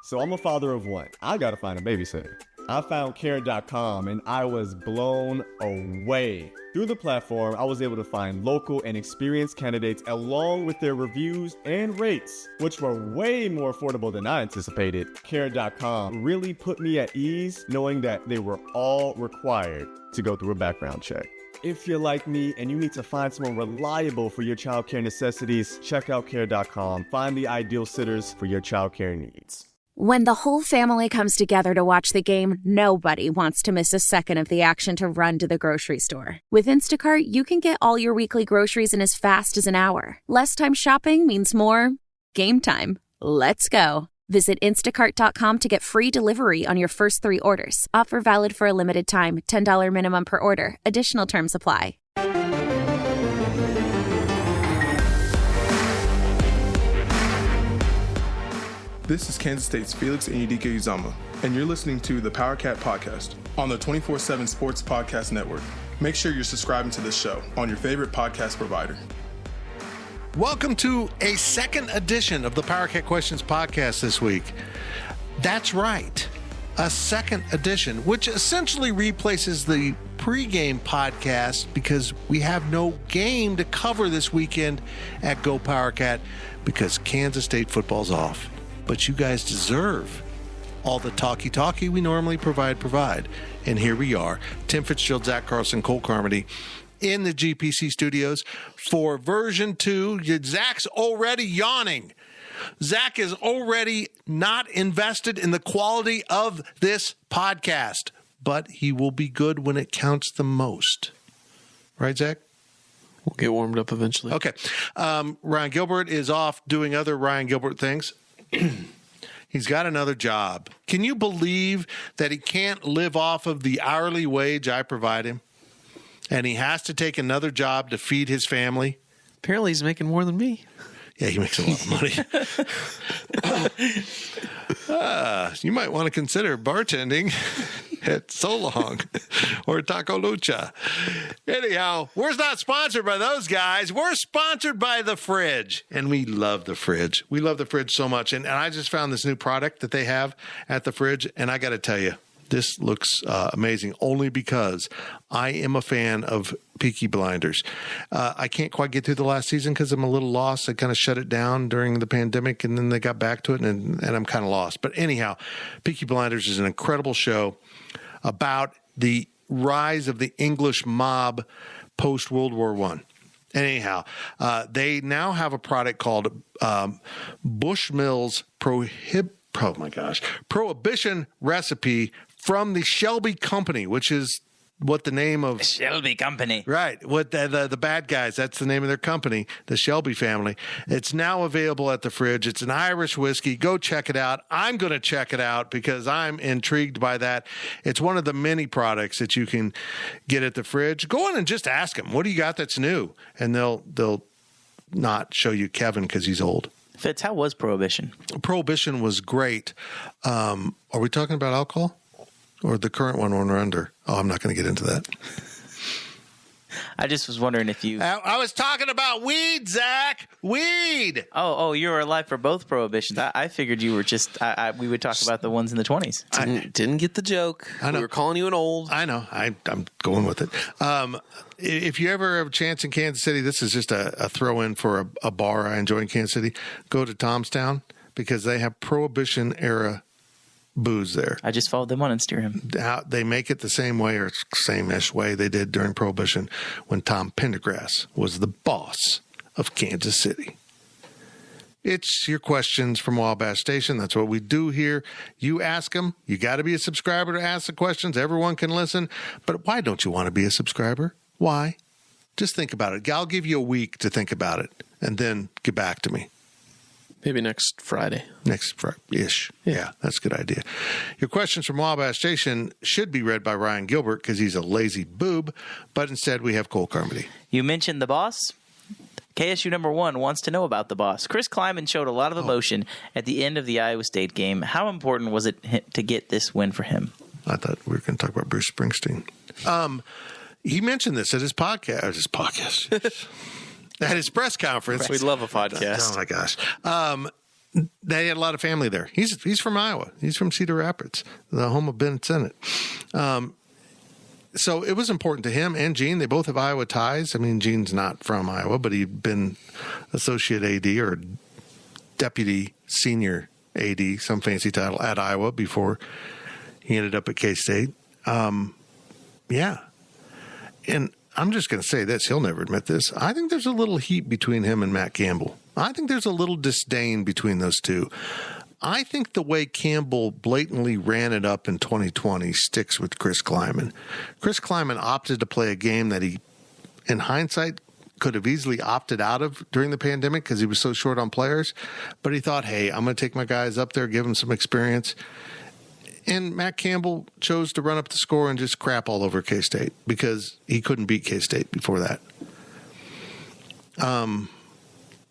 So I'm a father of one. I gotta find a babysitter. I found Care.com and I was blown away. Through the platform, I was able to find local and experienced candidates along with their reviews and rates, which were way more affordable than I anticipated. Care.com really put me at ease knowing that they were all required to go through a background check. If you're like me and you need to find someone reliable for your childcare necessities, check out Care.com. Find the ideal sitters for your childcare needs. When the whole family comes together to watch the game, nobody wants to miss a second of the action to run to the grocery store. With Instacart, you can get all your weekly groceries in as fast as an hour. Less time shopping means more game time. Let's go. Visit instacart.com to get free delivery on your first 3 orders. Offer valid for a limited time. $10 minimum per order. Additional terms apply. This is Kansas State's Felix Enyedike Uzama, and you're listening to the Power Cat Podcast on the 24/7 Sports Podcast Network. Make sure you're subscribing to this show on your favorite podcast provider. Welcome to a second edition of the Power Cat Questions Podcast this week. That's right, a second edition, which essentially replaces the pregame podcast because we have no game to cover this weekend at Go Power Cat because Kansas State football's off. But you guys deserve all the talkie we normally provide. And here we are, Tim Fitzgerald, Zach Carlson, Cole Carmody in the GPC studios for version 2. Zach's already yawning. Zach is already not invested in the quality of this podcast, but he will be good when it counts the most. Right, Zach? We'll get warmed up eventually. Okay. Ryan Gilbert is off doing other Ryan Gilbert things. He's got another job. Can you believe that he can't live off of the hourly wage I provide him? And he has to take another job to feed his family? Apparently he's making more than me. Yeah, he makes a lot of money. You might want to consider bartending at So Long or Taco Lucha. Anyhow, we're not sponsored by those guys. We're sponsored by The Fridge, and we love The Fridge. We love The Fridge so much, and I just found this new product that they have at The Fridge, and I got to tell you, this looks amazing only because I am a fan of Peaky Blinders. I can't quite get through the last season because I'm a little lost. I kind of shut it down during the pandemic, and then they got back to it, and I'm kind of lost. But anyhow, Peaky Blinders is an incredible show about the rise of the English mob post-World War I. Anyhow, they now have a product called Bushmills Prohibition Recipe from the Shelby Company, which is what the name of Shelby Company. Right. What the bad guys, that's the name of their company, the Shelby family. It's now available at The Fridge. It's an Irish whiskey. Go check it out. I'm going to check it out because I'm intrigued by that. It's one of the many products that you can get at The Fridge. Go in and just ask them, what do you got that's new? And they'll not show you Kevin because he's old. Fitz, how was Prohibition? Prohibition was great. Are we talking about alcohol? Or the current one when we're under? Oh, I'm not going to get into that. I just was wondering if you... I was talking about weed, Zach. Weed. Oh, you were alive for both prohibitions. I figured you were just... we would talk about the ones in the 20s. Didn't get the joke. I know. We were calling you an old. I know. I'm going with it. If you ever have a chance in Kansas City, this is just a throw-in for a bar I enjoy in Kansas City. Go to Tomstown because they have Prohibition-era booze there. I just followed them on Instagram. They make it the same way or same-ish way they did during Prohibition when Tom Pendergrass was the boss of Kansas City. It's your questions from Wabash Station. That's what we do here. You ask them. You got to be a subscriber to ask the questions. Everyone can listen. But why don't you want to be a subscriber? Why? Just think about it. I'll give you a week to think about it and then get back to me. Maybe next Friday. Next Friday-ish. Yeah, that's a good idea. Your questions from Wabash Station should be read by Ryan Gilbert because he's a lazy boob, but instead we have Cole Carmody. You mentioned the boss. KSU number 1 wants to know about the boss. Chris Kleiman showed a lot of emotion at the end of the Iowa State game. How important was it to get this win for him? I thought we were going to talk about Bruce Springsteen. He mentioned this at his podcast. At his press conference. We love a podcast. Oh, my gosh. they had a lot of family there. He's from Iowa. He's from Cedar Rapids, the home of Ben Sinnott. So it was important to him and Gene. They both have Iowa ties. I mean, Gene's not from Iowa, but he'd been associate AD or deputy senior AD, some fancy title, at Iowa before he ended up at K-State. Yeah. And I'm just going to say this. He'll never admit this. I think there's a little heat between him and Matt Campbell. I think there's a little disdain between those two. I think the way Campbell blatantly ran it up in 2020 sticks with Chris Kleiman. Chris Kleiman opted to play a game that he, in hindsight, could have easily opted out of during the pandemic because he was so short on players. But he thought, hey, I'm going to take my guys up there, give them some experience. And Matt Campbell chose to run up the score and just crap all over K-State because he couldn't beat K-State before that.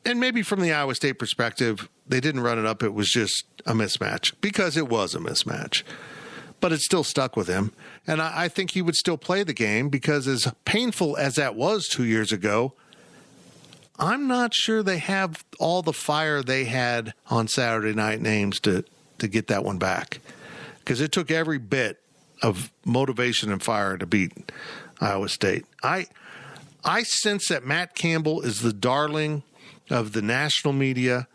And maybe from the Iowa State perspective, they didn't run it up. It was just a mismatch because it was a mismatch. But it still stuck with him. And I think he would still play the game because as painful as that was 2 years ago, I'm not sure they have all the fire they had on Saturday night in Ames to get that one back. Because it took every bit of motivation and fire to beat Iowa State. I sense that Matt Campbell is the darling of the national media,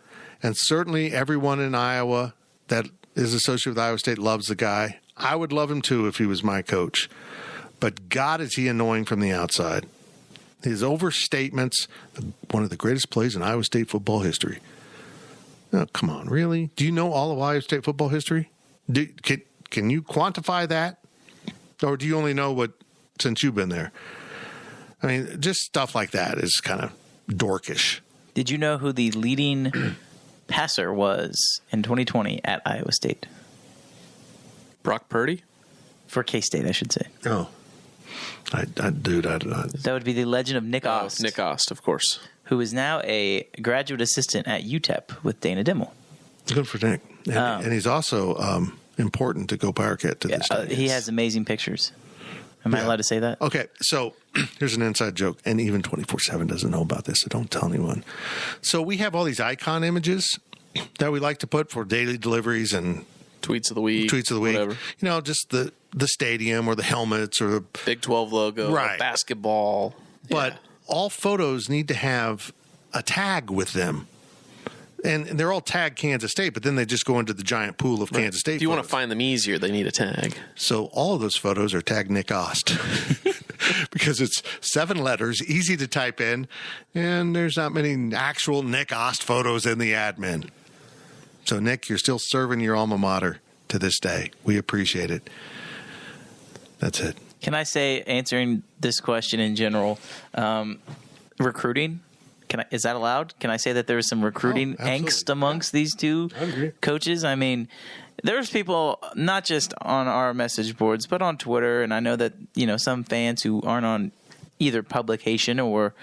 and certainly everyone in Iowa that is associated with Iowa State loves the guy. I would love him too if he was my coach. But God, is he annoying from the outside. His overstatements, one of the greatest plays in Iowa State football history. Oh, come on, really? Do you know all of Iowa State football history? Can you quantify that? Or do you only know what since you've been there? I mean, just stuff like that is kind of dorkish. Did you know who the leading passer was in 2020 at Iowa State? Brock Purdy? For K-State, I should say. Oh. I That would be the legend of Nick Ost. Nick Ost, of course. Who is now a graduate assistant at UTEP with Dana Dimmel. Good for Nick. And he's also important to Go Powercat to this day. He has amazing pictures. Am I allowed to say that? Okay, so here's an inside joke, and even 24/7 doesn't know about this, so don't tell anyone. So we have all these icon images that we like to put for daily deliveries and Tweets of the week. Whatever. You know, just the stadium or the helmets or the Big 12 logo. Right. Basketball. But all photos need to have a tag with them. And they're all tagged Kansas State, but then they just go into the giant pool of Kansas State. If you want photos. to find them easier, they need a tag. So all of those photos are tagged Nick Ost because it's 7 letters, easy to type in, and there's not many actual Nick Ost photos in the admin. So, Nick, you're still serving your alma mater to this day. We appreciate it. That's it. Can I say, answering this question in general, recruiting? Is that allowed? Can I say that there was some recruiting angst amongst these two coaches? I mean, there's people not just on our message boards, but on Twitter, and I know that some fans who aren't on either publication or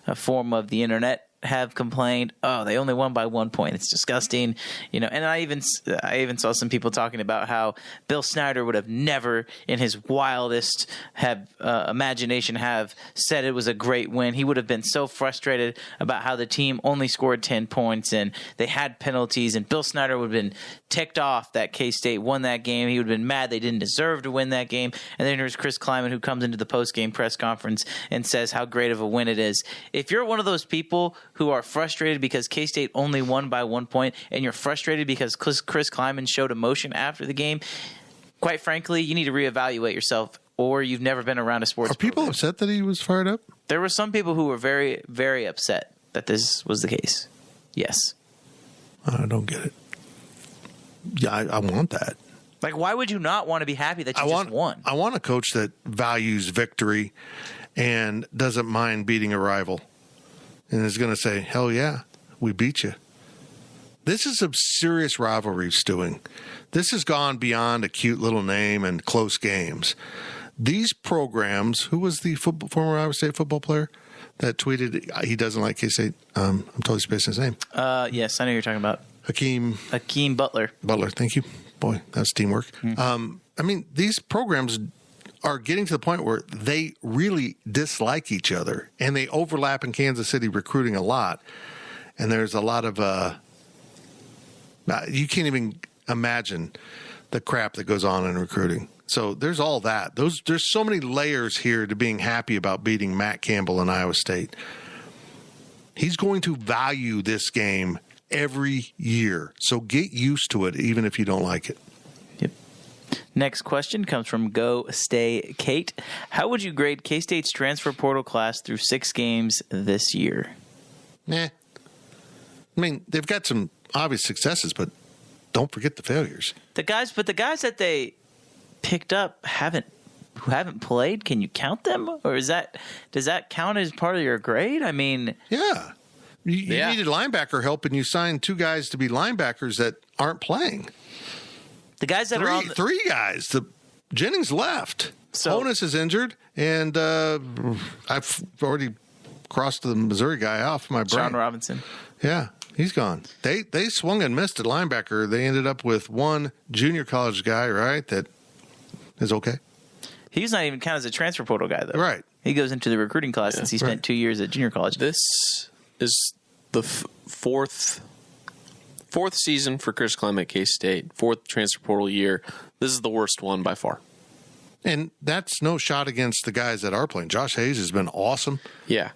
a form of the internet have complained, oh, they only won by 1 point. It's disgusting, And I even saw some people talking about how Bill Snyder would have never, in his wildest imagination, have said it was a great win. He would have been so frustrated about how the team only scored 10 points and they had penalties. And Bill Snyder would have been ticked off that K-State won that game. He would have been mad they didn't deserve to win that game. And then there's Chris Kleiman, who comes into the post-game press conference and says how great of a win it is. If you're one of those people who are frustrated because K-State only won by 1 point and you're frustrated because Chris Kleiman showed emotion after the game, quite frankly, you need to reevaluate yourself, or you've never been around a sports Are people upset that he was fired up? There were some people who were very, very upset that this was the case. Yes. I don't get it. Yeah, I want that. Like, why would you not want to be happy that you just won? I want a coach that values victory and doesn't mind beating a rival. And is going to say, hell yeah, we beat you. This is some serious rivalry stewing. This has gone beyond a cute little name and close games. These programs, who was the former Iowa State football player that tweeted he doesn't like K-State? I'm totally spacing his name. Yes, I know you're talking about. Hakeem Butler. Butler, thank you. Boy, that's teamwork. I mean, these programs are getting to the point where they really dislike each other, and they overlap in Kansas City recruiting a lot. And there's a lot of You can't even imagine the crap that goes on in recruiting. So there's all that. There's so many layers here to being happy about beating Matt Campbell in Iowa State. He's going to value this game every year. So get used to it, even if you don't like it. Yep. Next question comes from Go Stay Kate. How would you grade K-State's transfer portal class through 6 games this year? I mean, they've got some obvious successes, but don't forget the failures. The guys that they picked up who haven't played, can you count them? Or does that count as part of your grade? I mean, yeah. You needed linebacker help, and you signed 2 guys to be linebackers that aren't playing. the guys that are on the, 3 guys. Jennings left. So- Honus is injured, and I've already crossed the Missouri guy off my brain. Sean Robinson. Yeah, he's gone. They swung and missed at linebacker. They ended up with one junior college guy, right, that is okay. He's not even counted as a transfer portal guy, though. Right. He goes into the recruiting class since he spent 2 years at junior college. This is the fourth season for Chris Clement at K-State. 4th transfer portal year. This is the worst one by far. And that's no shot against the guys that are playing. Josh Hayes has been awesome. Yeah.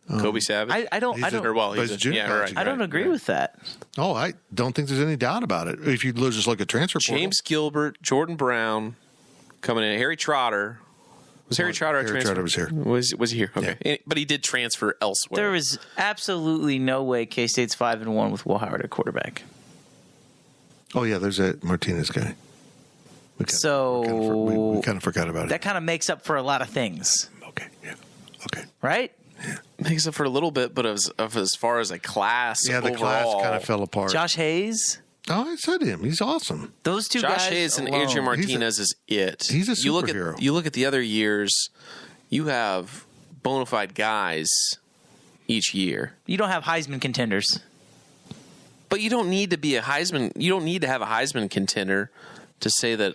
Kobe Savage. I don't He's a junior college guy. I don't agree with that. Oh, I don't think there's any doubt about it. If you just look at transfer portal. James Gilbert, Jordan Brown coming in. Harry Trotter. Was Harry Trotter a Harry transfer? Trotter was here. Was he here? Okay. But he did transfer elsewhere. There is absolutely no way K-State's 5-1 with Will Howard at quarterback. Oh, yeah, there's that Martinez guy. We kind of forgot about it. That kind of makes up for a lot of things, Okay, yeah. Okay. right? Makes up for a little bit, but as far as a class, Yeah, the overall, class kind of fell apart. Josh Hayes, Oh, I said him. He's awesome. those two Josh guys Hayes and alone. Adrian Martinez is it. He's a superhero. You look at the other years, you have bona fide guys each year. You don't have Heisman contenders. But you don't need to be a Heisman. You don't need to have a Heisman contender to say that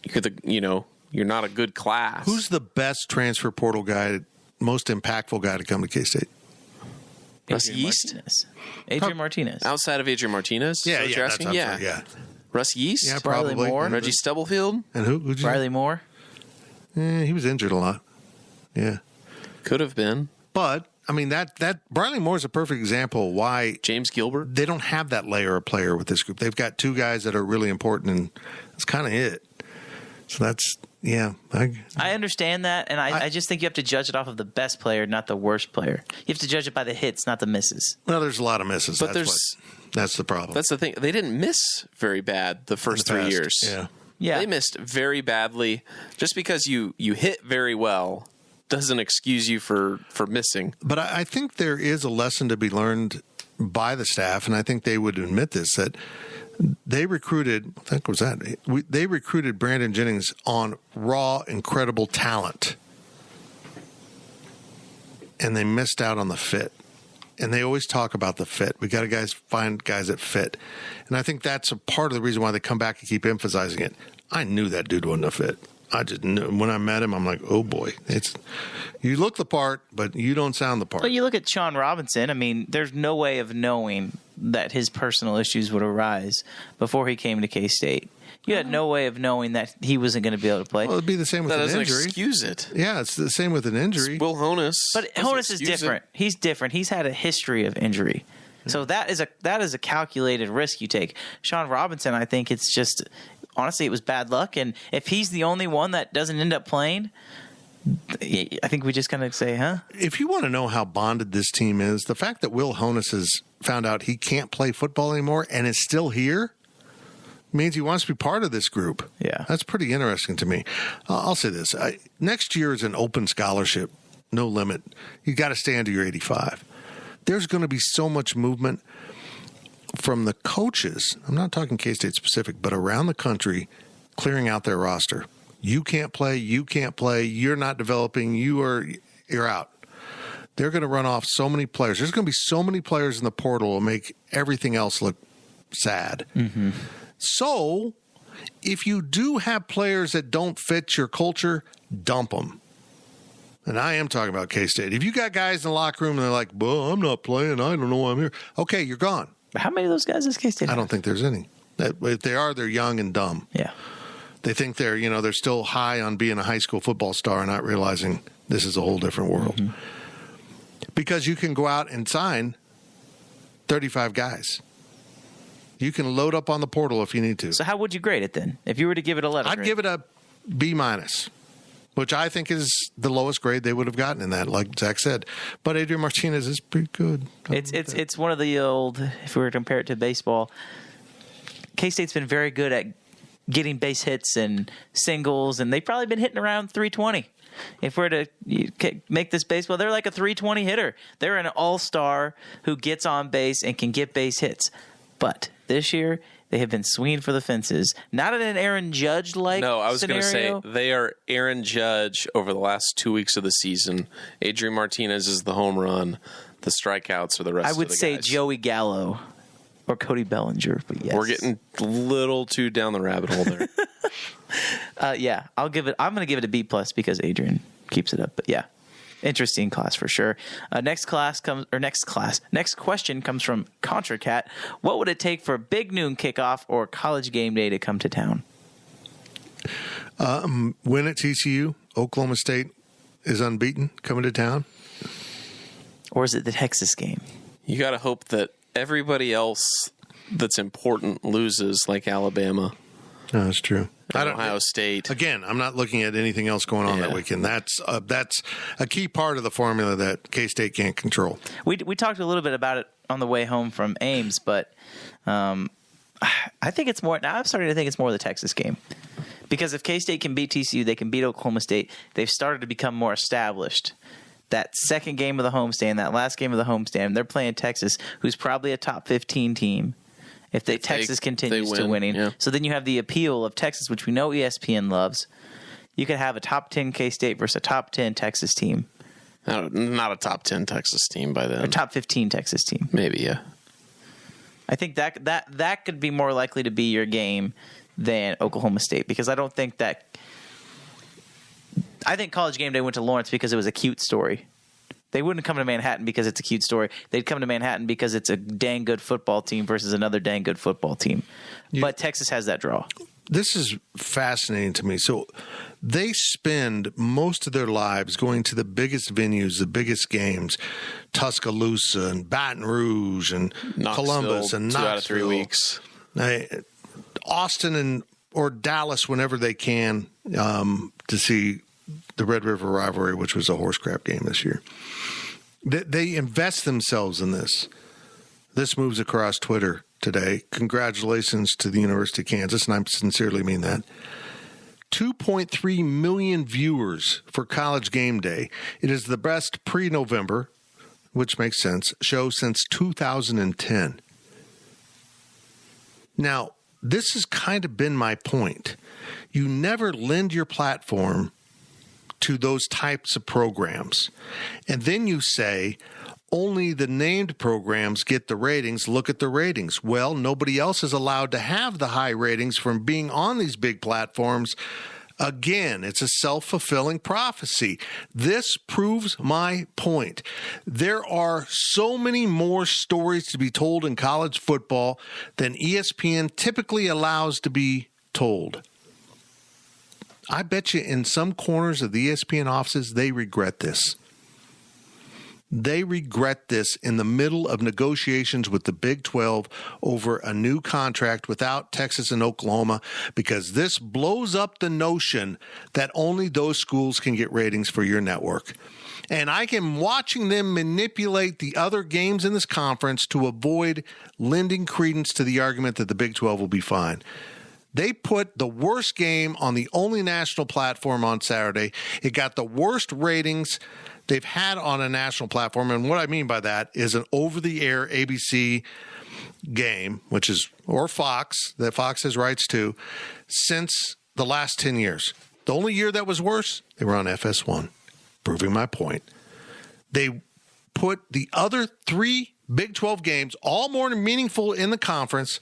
you're not a good class. Who's the best transfer portal guy, most impactful guy to come to K-State? Russ Adrian Yeast? Martinez. Adrian Martinez. Outside of Adrian Martinez? Yeah, Is that what yeah, you're that's asking? what I'm Yeah. saying, yeah. Russ Yeast? Yeah, Riley probably. Moore. Reggie Stubblefield? And who'd you Riley Moore. He was injured a lot. Yeah. Could have been. But, I mean, that Briley Moore's a perfect example of why James Gilbert? they don't have that layer of player with this group. They've got 2 guys that are really important, and that's kind of it. So that's, yeah. I understand that, and I just think you have to judge it off of the best player, not the worst player. You have to judge it by the hits, not the misses. Well, there's a lot of misses. But That's the problem. That's the thing. They didn't miss very bad the first 3 Fast. years. Yeah. Yeah. They missed very badly. Just because you hit very well doesn't excuse you for missing. But I think there is a lesson to be learned by the staff, and I think they would admit this, that they recruited, I think was that, they recruited Brandon Jennings on raw, incredible talent. And they missed out on the fit. And they always talk about the fit. We got to find guys that fit. And I think that's a part of the reason why they come back and keep emphasizing it. I knew that dude wasn't a fit. I just knew. When I met him, I'm like, oh boy, you look the part, but you don't sound the part. But you look at Sean Robinson. I mean, there's no way of knowing that his personal issues would arise before he came to K-State. You had no way of knowing that he wasn't going to be able to play. Well, it'd be the same with That an doesn't injury. excuse it. Yeah, it's the same with an injury. Will Honus. But doesn't Honus is excuse different. it. He's different. He's had a history of injury. So that is a calculated risk you take. Sean Robinson, I think it's just honestly it was bad luck, and if he's the only one that doesn't end up playing, I think we just kind of say, huh? If you want to know how bonded this team is, the fact that Will Honus has found out he can't play football anymore and is still here means he wants to be part of this group. Yeah. That's pretty interesting to me. I'll say this. Next year is an open scholarship, no limit. You got to stay under your 85. There's going to be so much movement from the coaches. I'm not talking K-State specific, but around the country, clearing out their roster. You can't play. You can't play. You're not developing. You're out. They're going to run off so many players. There's going to be so many players in the portal will make everything else look sad. Mm-hmm. So if you do have players that don't fit your culture, dump them. And I am talking about K-State. If you got guys in the locker room and they're like, well, I'm not playing. I don't know why I'm here. Okay, you're gone. How many of those guys does K-State I have? don't think there's any. If they are, they're young and dumb. Yeah. They think they're still high on being a high school football star and not realizing this is a whole different world. Mm-hmm. Because you can go out and sign 35 guys. You can load up on the portal if you need to. So how would you grade it then? If you were to give it a letter I'd grade? give it a B-, which I think is the lowest grade they would have gotten in that, like Zach said. But Adrian Martinez is pretty good. It's one of the old, if we were to compare it to baseball, K-State's been very good at getting base hits and singles, and they've probably been hitting around 320. If we're to make this baseball, they're like a 320 hitter. They're an all-star who gets on base and can get base hits. But this year, they have been swinging for the fences. Not in an Aaron Judge-like No, I was going to say scenario. they are Aaron Judge over the last 2 weeks of the season. Adrian Martinez is the home run. The strikeouts are the rest I of would the say guys. Joey Gallo or Cody Bellinger, but yes. We're getting a little too down the rabbit hole there. Yeah, I'm going to give it a B+ because Adrian keeps it up. But yeah, interesting class for sure. Next question comes from ContraCat. What would it take for Big Noon kickoff or College Game Day to come to town? Win at TCU. Oklahoma State is unbeaten coming to town. Or is it the Texas game? You got to hope that everybody else that's important loses, like Alabama, No, that's true. Ohio State. Again, I'm not looking at anything else going on that weekend. That's a key part of the formula that K-State can't control. We talked a little bit about it on the way home from Ames, but I think it's more. Now I'm starting to think it's more the Texas game. Because if K-State can beat TCU, they can beat Oklahoma State. They've started to become more established. That second game of the homestand, that last game of the homestand, they're playing Texas, who's probably a top 15 team. If Texas continues to winning. Yeah. So then you have the appeal of Texas, which we know ESPN loves. You could have a top 10 K-State versus a top 10 Texas team. Not a top 10 Texas team by then. Or top 15 Texas team. Maybe, yeah. I think that could be more likely to be your game than Oklahoma State, because I don't think that. I think College Game Day went to Lawrence because it was a cute story. They wouldn't come to Manhattan because it's a cute story. They'd come to Manhattan because it's a dang good football team versus another dang good football team. But Texas has that draw. This is fascinating to me. So they spend most of their lives going to the biggest venues, the biggest games, Tuscaloosa and Baton Rouge and Knoxville, Columbus and 2 out of 3 Knoxville. weeks. Austin or Dallas whenever they can to see the Red River rivalry, which was a horse crap game this year. They invest themselves in this. This moves across Twitter today. Congratulations to the University of Kansas, and I sincerely mean that. 2.3 million viewers for College Game Day. It is the best pre-November, which makes sense, show since 2010. Now, this has kind of been my point. You never lend your platform to those types of programs. And then you say, only the named programs get the ratings. Look at the ratings. Well, nobody else is allowed to have the high ratings from being on these big platforms. Again, it's a self-fulfilling prophecy. This proves my point. There are so many more stories to be told in college football than ESPN typically allows to be told. I bet you in some corners of the ESPN offices, they regret this. They regret this in the middle of negotiations with the Big 12 over a new contract without Texas and Oklahoma, because this blows up the notion that only those schools can get ratings for your network. And I am watching them manipulate the other games in this conference to avoid lending credence to the argument that the Big 12 will be fine. They put the worst game on the only national platform on Saturday. It got the worst ratings they've had on a national platform. And what I mean by that is an over-the-air ABC game, which is, or Fox, that Fox has rights to, since the last 10 years. The only year that was worse, they were on FS1, proving my point. They put the other 3 Big 12 games, all more meaningful in the conference,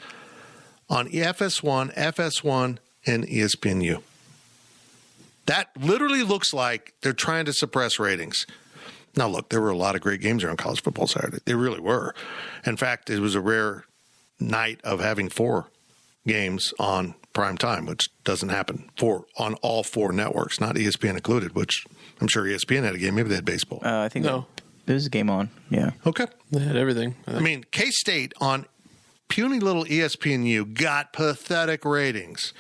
on FS1, and ESPNU. That literally looks like they're trying to suppress ratings. Now, look, there were a lot of great games around college football Saturday. They really were. In fact, it was a rare night of having 4 games on prime time, which doesn't happen on all 4 networks, not ESPN included, which I'm sure ESPN had a game. Maybe they had baseball. I think there's a game on. Yeah. Okay. They had everything. I mean, K-State on puny little ESPNU got pathetic ratings.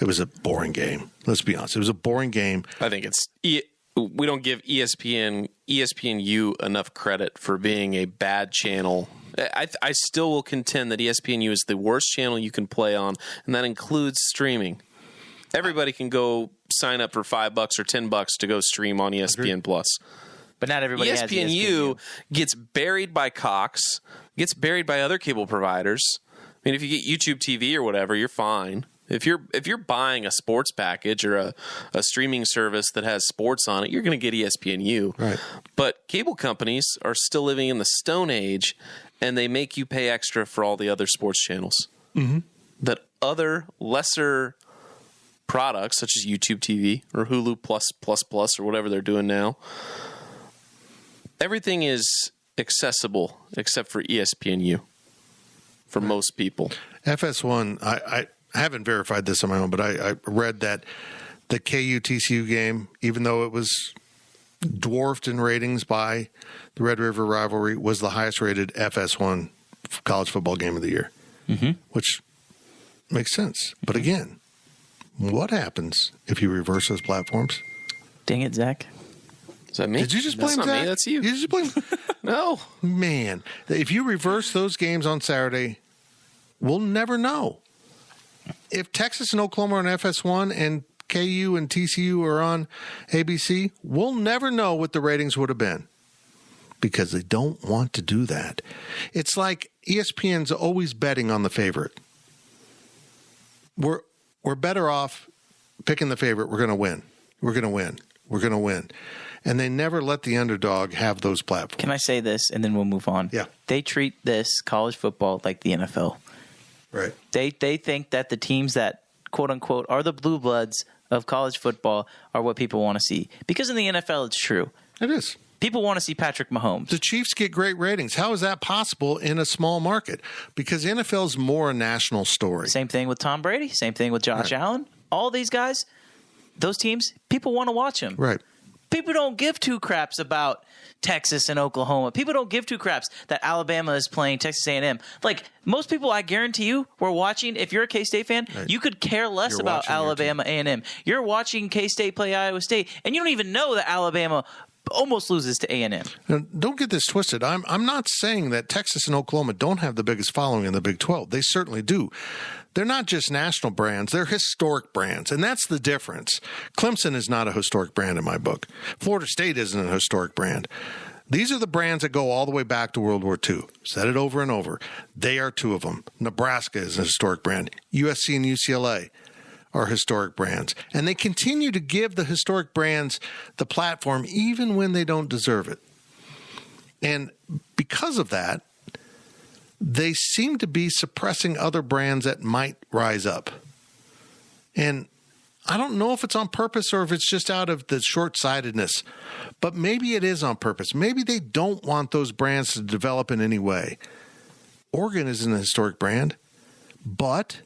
It was a boring game. Let's be honest. It was a boring game. I think we don't give ESPNU enough credit for being a bad channel. I still will contend that ESPNU is the worst channel you can play on, and that includes streaming. Everybody can go sign up for $5 or $10 to go stream on ESPN Plus. But not everybody has ESPNU. Gets buried by Cox, gets buried by other cable providers. I mean, if you get YouTube TV or whatever, you're fine. If you're buying a sports package or a streaming service that has sports on it, you're going to get ESPNU. Right. But cable companies are still living in the Stone Age, and they make you pay extra for all the other sports channels. Mm-hmm. That other lesser products, such as YouTube TV or Hulu Plus or whatever they're doing now, everything is accessible except for ESPNU for most people. FS1, I haven't verified this on my own, but I read that the KU-TCU game, even though it was dwarfed in ratings by the Red River rivalry, was the highest rated FS1 college football game of the year, which makes sense. But again, what happens if you reverse those platforms? Dang it, Zach. Is that me? Did you just blame That's not Zach? me. That's you. You just blame? No. Man, if you reverse those games on Saturday, we'll never know. If Texas and Oklahoma are on FS1 and KU and TCU are on ABC, we'll never know what the ratings would have been because they don't want to do that. It's like ESPN's always betting on the favorite. We're better off picking the favorite. We're going to win. We're going to win. We're going to win. And they never let the underdog have those platforms. Can I say this and then we'll move on? Yeah. They treat this college football like the NFL. Right. They think that the teams that, quote unquote, are the blue bloods of college football are what people want to see. Because in the NFL, it's true. It is. People want to see Patrick Mahomes. The Chiefs get great ratings. How is that possible in a small market? Because NFL is more a national story. Same thing with Tom Brady. Same thing with Josh Allen. All these guys, those teams, people want to watch them. Right. People don't give 2 craps about Texas and Oklahoma. People don't give 2 craps that Alabama is playing Texas A&M. Like, most people, I guarantee you, were watching, if you're a K-State fan, you could care less about Alabama A&M. You're watching K-State play Iowa State, and you don't even know that Alabama almost loses to A&M. Now, don't get this twisted. I'm not saying that Texas and Oklahoma don't have the biggest following in the Big 12. They certainly do. They're not just national brands. They're historic brands, and that's the difference. Clemson is not a historic brand in my book. Florida State isn't a historic brand. These are the brands that go all the way back to World War II. Said it over and over. They are 2 of them. Nebraska is a historic brand. USC and UCLA are historic brands. And they continue to give the historic brands the platform even when they don't deserve it. And because of that, they seem to be suppressing other brands that might rise up. And I don't know if it's on purpose or if it's just out of the short-sightedness, but maybe it is on purpose. Maybe they don't want those brands to develop in any way. Oregon isn't a historic brand, but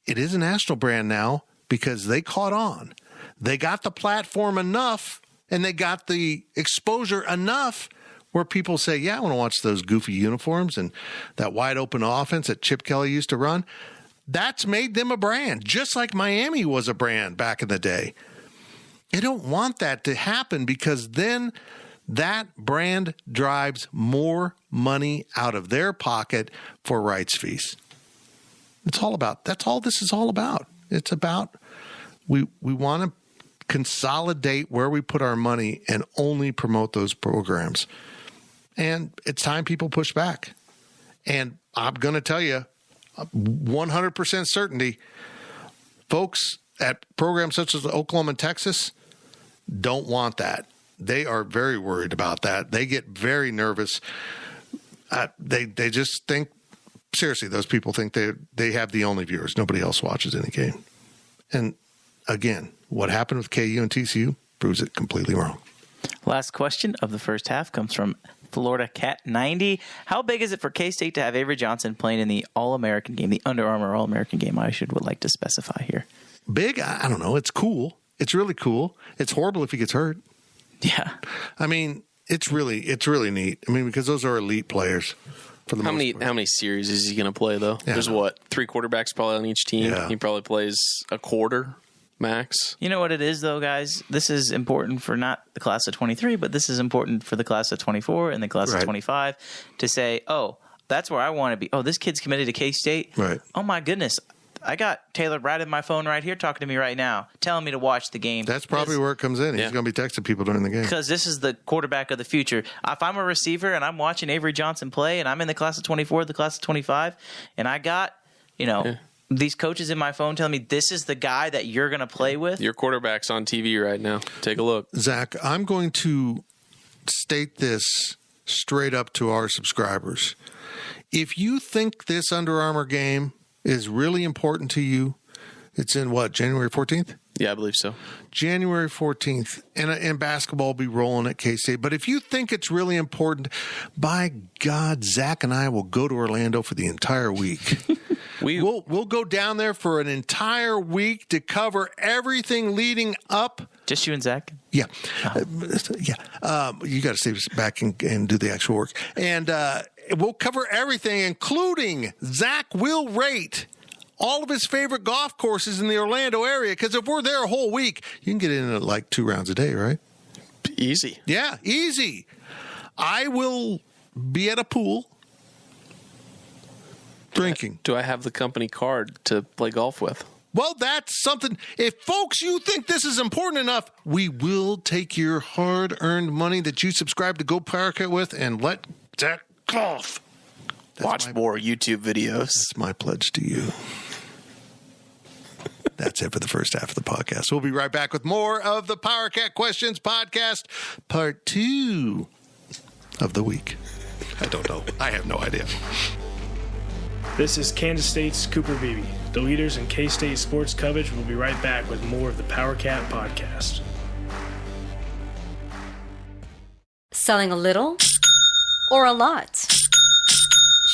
it is a national brand now because they caught on. They got the platform enough and they got the exposure enough where people say, yeah, I want to watch those goofy uniforms and that wide open offense that Chip Kelly used to run. That's made them a brand, just like Miami was a brand back in the day. They don't want that to happen because then that brand drives more money out of their pocket for rights fees. That's all this is all about. It's about we want to consolidate where we put our money and only promote those programs. And it's time people push back. And I'm going to tell you, 100% certainty, folks at programs such as Oklahoma and Texas don't want that. They are very worried about that. They get very nervous. They just think, seriously, those people think they have the only viewers. Nobody else watches any game. And again, what happened with KU and TCU proves it completely wrong. Last question of the first half comes from Florida Cat 90. How big is it for K-State to have Avery Johnson playing in the All-American game, the Under Armour All-American game? would like to specify here. Big? I don't know. It's cool. It's really cool. It's horrible if he gets hurt. Yeah. I mean, it's really neat. I mean, because those are elite players. For the most part. How many series is he going to play, though? Yeah. There's 3 quarterbacks probably on each team. Yeah. He probably plays a quarter max. You know what it is, though, guys? This is important for not the class of 23, but this is important for the class of 24 and the class of 25 to say, oh, that's where I want to be. Oh, this kid's committed to K-State. Right. Oh, my goodness. I got Taylor right in my phone right here talking to me right now, telling me to watch the game. That's probably where it comes in. He's going to be texting people during the game. Because this is the quarterback of the future. If I'm a receiver and I'm watching Avery Johnson play and I'm in the class of 24, the class of 25, and I got, these coaches in my phone telling me this is the guy that you're going to play with. Your quarterback's on TV right now. Take a look. Zach, I'm going to state this straight up to our subscribers. If you think this Under Armour game is really important to you, it's in January 14th? Yeah, I believe so. January 14th, and basketball will be rolling at K-State. But if you think it's really important, by God, Zach and I will go to Orlando for the entire week. We'll go down there for an entire week to cover everything leading up. Just you and Zach? Yeah. You got to stay back and do the actual work. And we'll cover everything, including Zach will rate all of his favorite golf courses in the Orlando area. Because if we're there a whole week, you can get in at like 2 rounds a day, right? Easy. Yeah, easy. I will be at a pool drinking. Do I have the company card to play golf with? Well, that's something. If folks, you think this is important enough, we will take your hard-earned money that you subscribe to Go Parakeet with and let Zach golf. Watch more YouTube videos. That's my pledge to you. That's it for the first half of the podcast. We'll be right back with more of the Parakeet Questions Podcast, part 2 of the week. I don't know. I have no idea. This is Kansas State's Cooper Beebe. The leaders in K-State sports coverage will be right back with more of the Parakeet Podcast. Selling a little or a lot?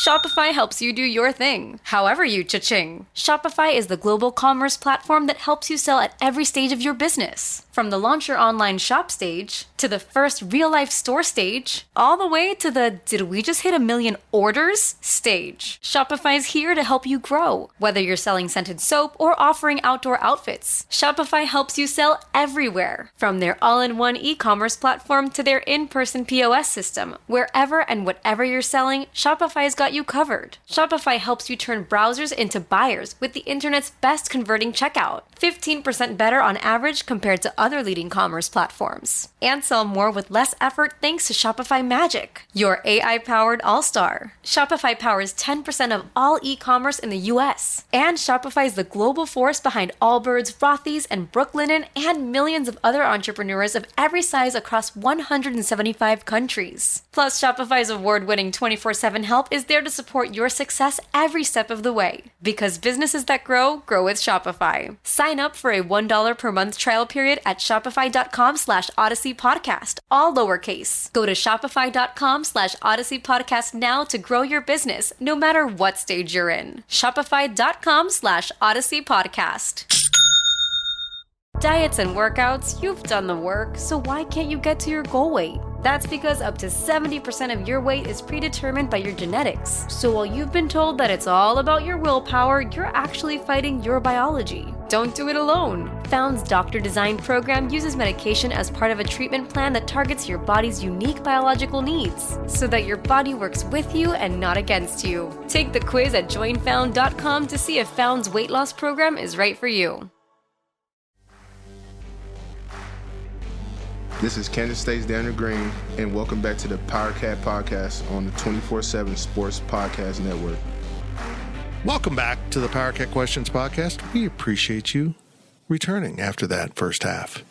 Shopify helps you do your thing, however you cha-ching. Shopify is the global commerce platform that helps you sell at every stage of your business. From the launch your online shop stage, to the first real-life store stage, all the way to the did we just hit 1 million orders stage. Shopify's here to help you grow. Whether you're selling scented soap or offering outdoor outfits, Shopify helps you sell everywhere. From their all-in-one e-commerce platform to their in-person POS system, wherever and whatever you're selling, Shopify's got you covered. Shopify helps you turn browsers into buyers with the internet's best converting checkout. 15% better on average compared to other leading commerce platforms. And sell more with less effort thanks to Shopify Magic, your AI-powered all-star. Shopify powers 10% of all e-commerce in the US. And Shopify is the global force behind Allbirds, Rothy's, and Brooklinen, and millions of other entrepreneurs of every size across 175 countries. Plus, Shopify's award-winning 24/7 help is there to support your success every step of the way. Because businesses that grow with Shopify. Sign up for a $1 per month trial period at shopify.com/Odyssey Podcast, all lowercase. Go to shopify.com/Odyssey Podcast now to grow your business, no matter what stage you're in. Shopify.com/Odyssey Podcast. Diets and workouts, you've done the work, so why can't you get to your goal weight? That's because up to 70% of your weight is predetermined by your genetics. So while you've been told that it's all about your willpower, you're actually fighting your biology. Don't do it alone. Found's doctor-designed program uses medication as part of a treatment plan that targets your body's unique biological needs, so that your body works with you and not against you. Take the quiz at joinfound.com to see if Found's weight loss program is right for you. This is Kansas State's Daniel Green, and welcome back to the Parakeet Podcast on the 24/7 Sports Podcast Network. Welcome back to the Parakeet Questions Podcast. We appreciate you returning after that first half.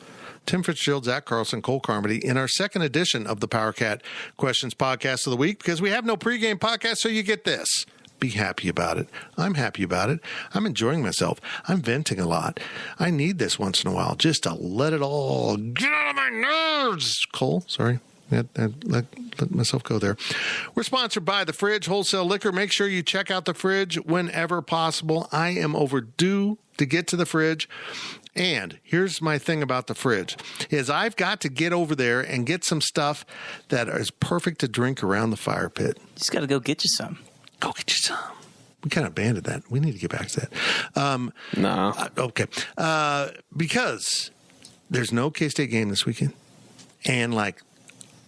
Tim Fitzgerald, Zach Carlson, Cole Carmody in our second edition of the Parakeet Questions Podcast of the week, because we have no pregame podcast, so you get this. Be happy about it. I'm happy about it. I'm enjoying myself. I'm venting a lot. I need this once in a while just to let it all get out of my nerves. Cole, sorry. Let myself go there. We're sponsored by The Fridge Wholesale Liquor. Make sure you check out The Fridge whenever possible. I am overdue to get to The Fridge. And here's my thing about The Fridge is I've got to get over there and get some stuff that is perfect to drink around the fire pit. You just got to go get you some. Go get you some. We kind of abandoned that. We need to get back to that. No. Okay. Because there's no K-State game this weekend. And like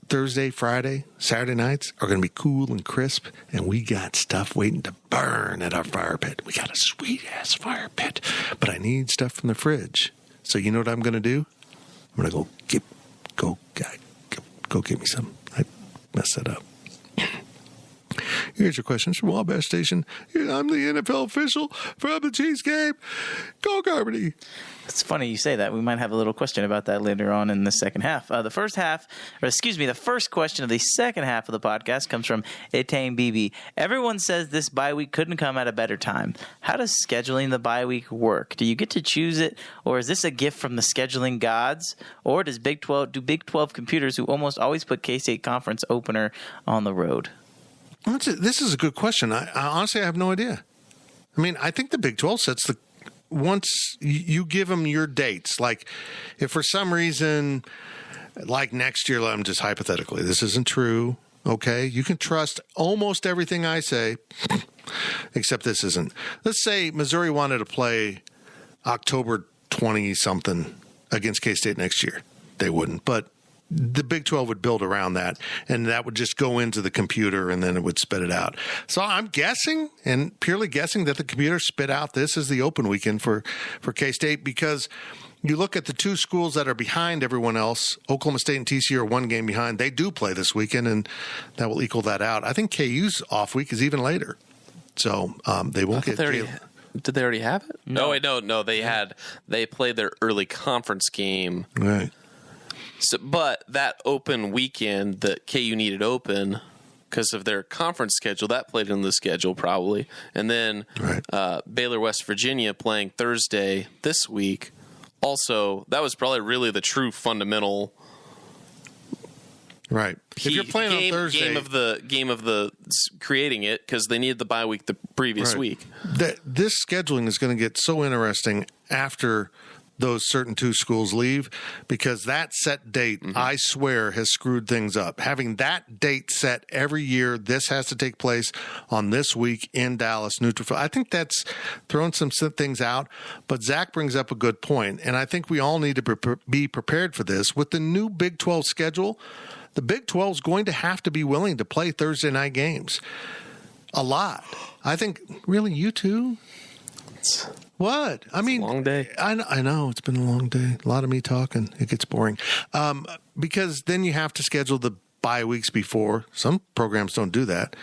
Thursday, Friday, Saturday nights are going to be cool and crisp, and we got stuff waiting to burn at our fire pit. We got a sweet-ass fire pit, but I need stuff from the fridge. So you know what I'm going to do? I'm going to go get me some. I messed that up. Here's your questions from Wabash Station. I'm the NFL official from the Chiefs game. Go Carmody. It's funny you say that. We might have a little question about that later on in the second half. The first question of the second half of the podcast comes from Etane BB. Everyone says this bye week couldn't come at a better time. How does scheduling the bye week work? Do you get to choose it, or is this a gift from the scheduling gods? Or do Big 12 computers, who almost always put K-State conference opener on the road? This is a good question. I honestly have no idea. I mean, I think the Big 12 sets once you give them your dates, like if for some reason, like next year, I'm just hypothetically, this isn't true. Okay. You can trust almost everything I say, except this isn't. Let's say Missouri wanted to play October 20 something against K-State next year. They wouldn't, but the Big 12 would build around that, and that would just go into the computer, and then it would spit it out. So I'm guessing, and purely guessing, that the computer spit out this as the open weekend for K-State, because you look at the two schools that are behind everyone else, Oklahoma State and TCU are one game behind. They do play this weekend, and that will equal that out. I think KU's off week is even later. So they won't get Did they already have it? No. No. They played their early conference game. Right. So, but that open weekend that KU needed open because of their conference schedule, that played in the schedule probably. And then Baylor, West Virginia playing Thursday this week. Also, that was probably really the true fundamental. Right. If you're playing on Thursday, game of the creating it because they needed the bye week the previous week. This scheduling is going to get so interesting after those certain two schools leave, because that set date, I swear, has screwed things up. Having that date set every year, this has to take place on this week in Dallas, neutral. I think that's throwing some things out, but Zach brings up a good point, and I think we all need to be prepared for this. With the new Big 12 schedule, the Big 12 is going to have to be willing to play Thursday night games. A lot. I think, really, you too? What? I mean, a long day. I know it's been a long day. A lot of me talking. It gets boring. Because then you have to schedule the bye weeks before. Some programs don't do that.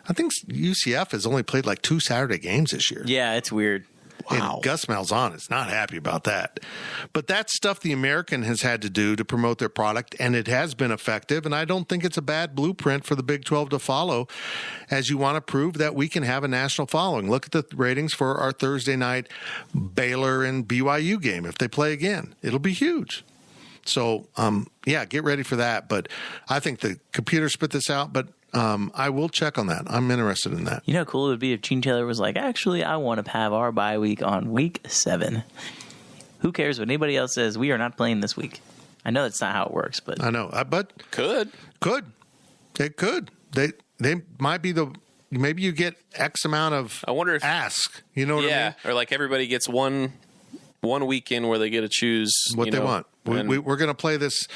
I think UCF has only played like 2 Saturday games this year. Yeah, it's weird. Wow. And Gus Malzahn is not happy about that. But that's stuff the American has had to do to promote their product, and it has been effective. And I don't think it's a bad blueprint for the Big 12 to follow as you want to prove that we can have a national following. Look at the ratings for our Thursday night Baylor and BYU game. If they play again, it'll be huge. So, get ready for that. But I think the computer spit this out, but I will check on that. I'm interested in that. You know how cool it would be if Gene Taylor was like, actually, I want to have our bye week on week 7. Who cares what anybody else says? We are not playing this week. I know that's not how it works, but I know, but could. It could. They might be maybe you get X amount of. I wonder if ask. You know what I mean? Or like everybody gets one weekend where they get to choose what they want. We're going to play this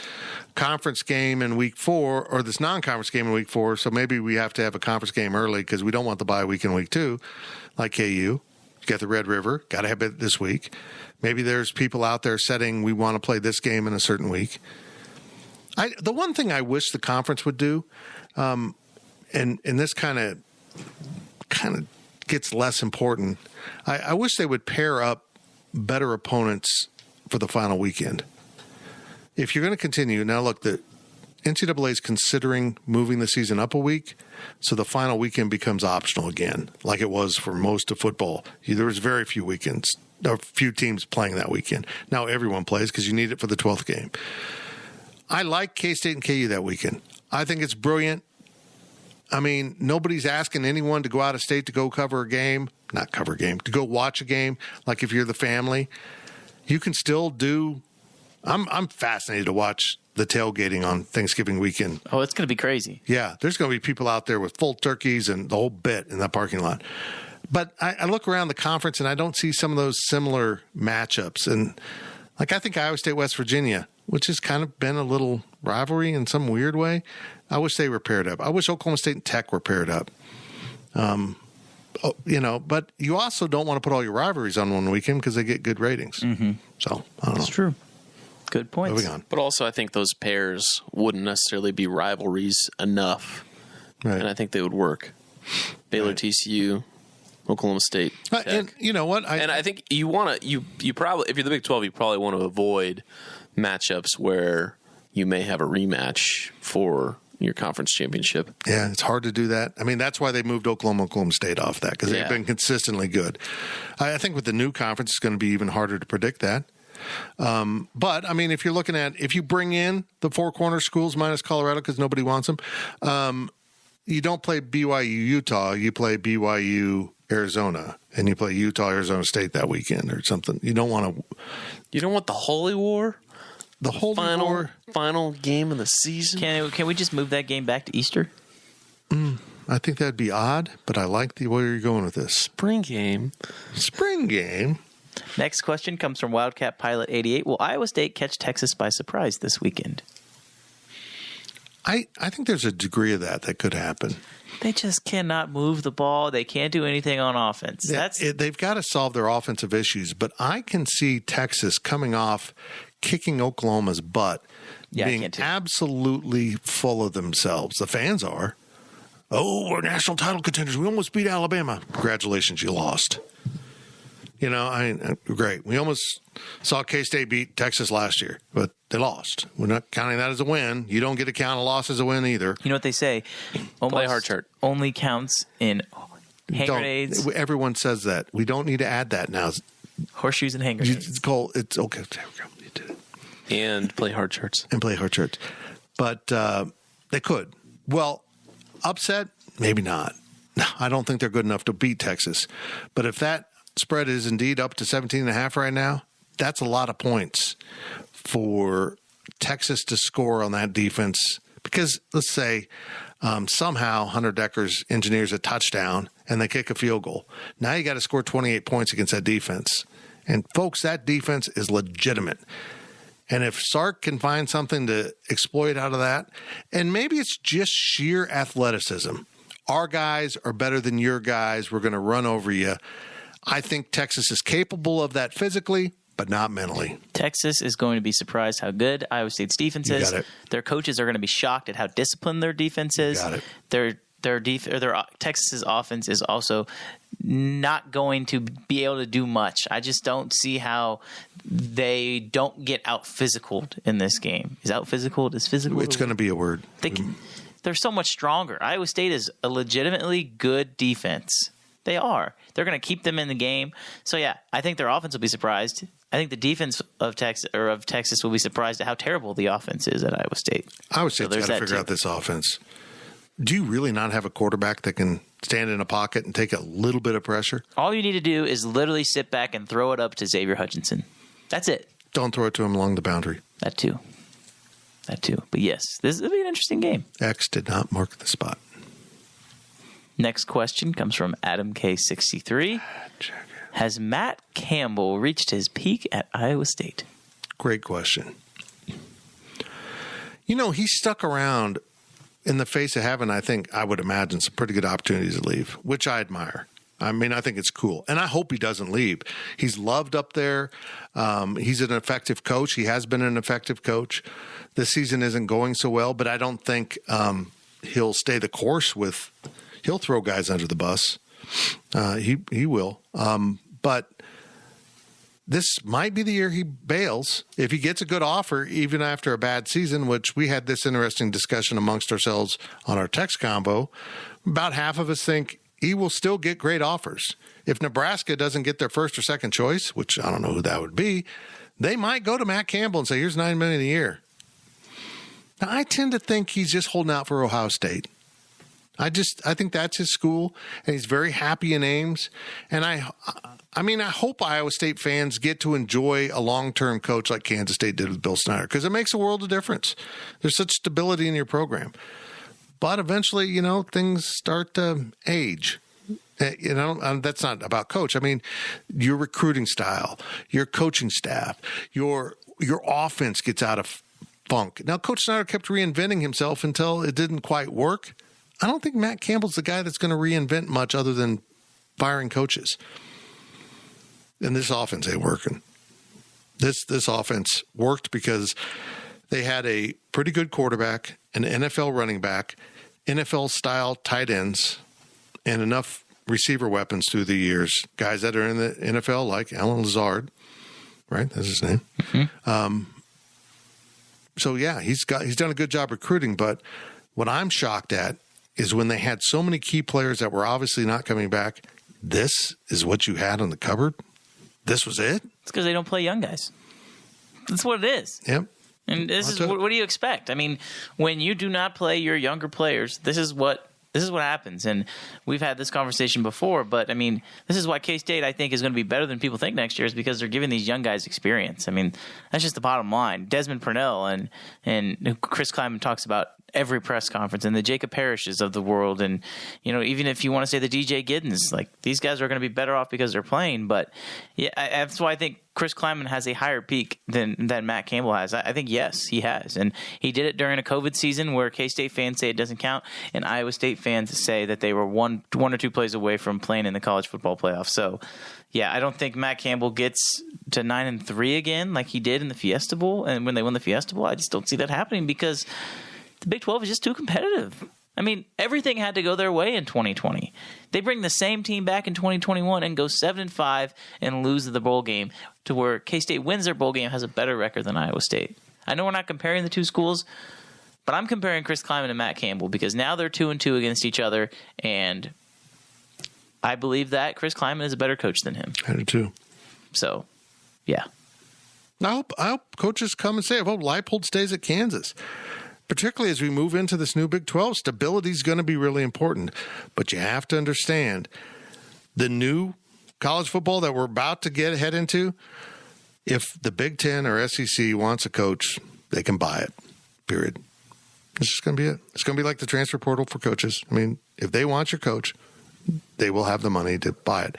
conference game in week 4, or this non-conference game in week 4. So maybe we have to have a conference game early because we don't want the bye week in week 2, like KU. You got the Red River. Got to have it this week. Maybe there's people out there setting we want to play this game in a certain week. The one thing I wish the conference would do, and this kind of gets less important. I wish they would pair up better opponents for the final weekend. If you're going to continue, now look, the NCAA is considering moving the season up a week, so the final weekend becomes optional again, like it was for most of football. There was very few weekends, or few teams playing that weekend. Now everyone plays because you need it for the 12th game. I like K-State and KU that weekend. I think it's brilliant. I mean, nobody's asking anyone to go out of state to go cover a game. Not cover a game, to go watch a game. Like if you're the family, you can still do. I'm fascinated to watch the tailgating on Thanksgiving weekend. Oh, it's going to be crazy. Yeah, there's going to be people out there with full turkeys and the whole bit in that parking lot. But I look around the conference and I don't see some of those similar matchups. And like I think Iowa State, West Virginia, which has kind of been a little rivalry in some weird way. I wish they were paired up. I wish Oklahoma State and Tech were paired up. But you also don't want to put all your rivalries on one weekend because they get good ratings. Mm-hmm. So, I don't know. That's true. Good points. Moving on. But also, I think those pairs wouldn't necessarily be rivalries enough. Right. And I think they would work. Baylor, TCU, Oklahoma State. Tech. And you know what? I think you want to, you probably, if you're the Big 12, you probably want to avoid matchups where you may have a rematch for your conference championship. Yeah, it's hard to do that. I mean, that's why they moved Oklahoma State off that because they've been consistently good. I think with the new conference, it's going to be even harder to predict that. But, I mean, if you're looking at, if you bring in the Four Corner schools minus Colorado because nobody wants them, you don't play BYU Utah, you play BYU Arizona, and you play Utah Arizona State that weekend or something. You don't want the Holy War? The Holy War. Final game of the season? Can we just move that game back to Easter? I think that'd be odd, but I like the way you're going with this. Spring game. Next question comes from Wildcat Pilot 88. Will Iowa State catch Texas by surprise this weekend? I think there's a degree of that could happen. They just cannot move the ball. They can't do anything on offense. They've got to solve their offensive issues, but I can see Texas coming off kicking Oklahoma's butt, being absolutely full of themselves. The fans are. Oh, we're national title contenders. We almost beat Alabama. Congratulations, you lost. Great. We almost saw K-State beat Texas last year, but they lost. We're not counting that as a win. You don't get to count a loss as a win either. You know what they say? Play hard chart. Only counts in hand grenades. Everyone says that. We don't need to add that now. Horseshoes and hand grenades. It's okay. There we go. You did it. And play hard charts. But they could. Well, upset? Maybe not. I don't think they're good enough to beat Texas. But if that spread is indeed up to 17.5 right now, that's a lot of points for Texas to score on that defense. Because let's say somehow Hunter Decker's engineers a touchdown and they kick a field goal. Now you got to score 28 points against that defense. And folks, that defense is legitimate. And if Sark can find something to exploit out of that, and maybe it's just sheer athleticism. Our guys are better than your guys. We're going to run over you. I think Texas is capable of that physically, but not mentally. Texas is going to be surprised how good Iowa State's defense is. Their coaches are going to be shocked at how disciplined their defense is. Got it. Their Texas's offense is also not going to be able to do much. I just don't see how they don't get out physicaled in this game. Is out physicaled? Is physical? It's going to be a word. They're so much stronger. Iowa State is a legitimately good defense. They are. They're going to keep them in the game. So yeah, I think their offense will be surprised. I think the defense of Texas will be surprised at how terrible the offense is at Iowa State. Iowa State's got to figure out this offense. Do you really not have a quarterback that can stand in a pocket and take a little bit of pressure? All you need to do is literally sit back and throw it up to Xavier Hutchinson. That's it. Don't throw it to him along the boundary. That too. But yes, this will be an interesting game. X did not mark the spot. Next question comes from Adam K63. Has Matt Campbell reached his peak at Iowa State? Great question. He stuck around in the face of having, I would imagine, some pretty good opportunities to leave, which I admire. I mean, I think it's cool. And I hope he doesn't leave. He's loved up there. He's an effective coach. He has been an effective coach. This season isn't going so well, but I don't think he'll stay the course with – he'll throw guys under the bus. He will. But this might be the year he bails. If he gets a good offer, even after a bad season, which we had this interesting discussion amongst ourselves on our text combo, about half of us think he will still get great offers. If Nebraska doesn't get their first or second choice, which I don't know who that would be, they might go to Matt Campbell and say, here's $9 million a year. Now, I tend to think he's just holding out for Ohio State. I think that's his school, and he's very happy in Ames. And I hope Iowa State fans get to enjoy a long-term coach like Kansas State did with Bill Snyder, because it makes a world of difference. There's such stability in your program. But eventually, things start to age. That's not about coach. I mean, your recruiting style, your coaching staff, your offense gets out of funk. Now, Coach Snyder kept reinventing himself until it didn't quite work. I don't think Matt Campbell's the guy that's going to reinvent much other than firing coaches. And this offense ain't working. This offense worked because they had a pretty good quarterback, an NFL running back, NFL-style tight ends, and enough receiver weapons through the years. Guys that are in the NFL, like Alan Lazard, right? That's his name. Mm-hmm. So, yeah, he's done a good job recruiting. But what I'm shocked at is when they had so many key players that were obviously not coming back, this is what you had on the cupboard? This was it? It's because they don't play young guys. That's what it is. Yep. And this is what do you expect? I mean, when you do not play your younger players, this is what happens. And we've had this conversation before, but I mean, this is why K-State, I think, is going to be better than people think next year, is because they're giving these young guys experience. I mean, that's just the bottom line. Desmond Purnell and Chris Kleiman talks about every press conference, and the Jacob Parrishes of the world. And, even if you want to say the DJ Giddens, like, these guys are going to be better off because they're playing. But yeah, that's why I think Chris Kleiman has a higher peak than Matt Campbell has. I think, yes, he has. And he did it during a COVID season where K-State fans say it doesn't count, and Iowa State fans say that they were one or two plays away from playing in the college football playoff. So, yeah, I don't think Matt Campbell gets to 9-3 again like he did in the Fiesta Bowl. And when they won the Fiesta Bowl, I just don't see that happening because the Big 12 is just too competitive. I mean, everything had to go their way in 2020. They bring the same team back in 2021 and go 7-5 and lose the bowl game, to where K-State wins their bowl game, has a better record than Iowa State. I know we're not comparing the two schools, but I'm comparing Chris Kleiman and Matt Campbell because now they're 2-2 against each other, and I believe that Chris Kleiman is a better coach than him. I do too. So, yeah. I hope coaches come and say, I hope Leipold stays at Kansas. Particularly as we move into this new Big 12, stability is going to be really important. But you have to understand, the new college football that we're about to head into, if the Big 10 or SEC wants a coach, they can buy it, period. It's just going to be it. It's going to be like the transfer portal for coaches. I mean, if they want your coach, they will have the money to buy it.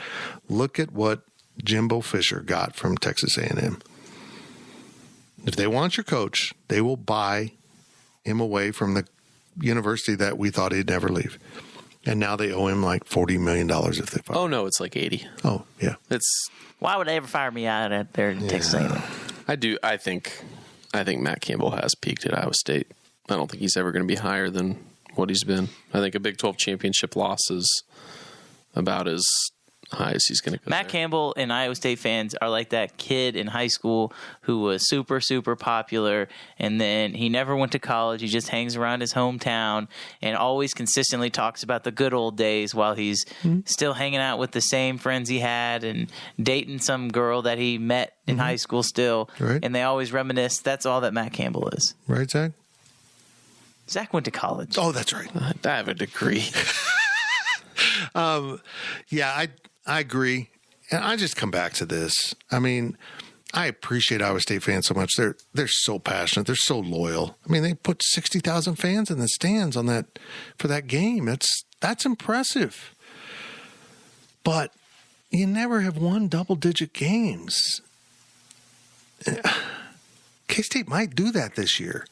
Look at what Jimbo Fisher got from Texas A&M. If they want your coach, they will buy him away from the university that we thought he'd never leave. And now they owe him like $40 million if they fire. Oh, no, it's like 80. Oh, yeah. Why would they ever fire me out of there in Texas A&M? I think Matt Campbell has peaked at Iowa State. I don't think he's ever going to be higher than what he's been. I think a Big 12 championship loss is about as high as he's going to go. Matt Campbell and Iowa State fans are like that kid in high school who was super, super popular, and then he never went to college. He just hangs around his hometown and always consistently talks about the good old days while he's still hanging out with the same friends he had and dating some girl that he met in high school still. Right. And they always reminisce. That's all that Matt Campbell is. Right, Zach? Zach went to college. Oh, that's right. I have a degree. Yeah, I agree. And I just come back to this. I mean, I appreciate Iowa State fans so much. They're so passionate. They're so loyal. I mean, they put 60,000 fans in the stands for that game. That's impressive. But you never have won double-digit games. K-State might do that this year.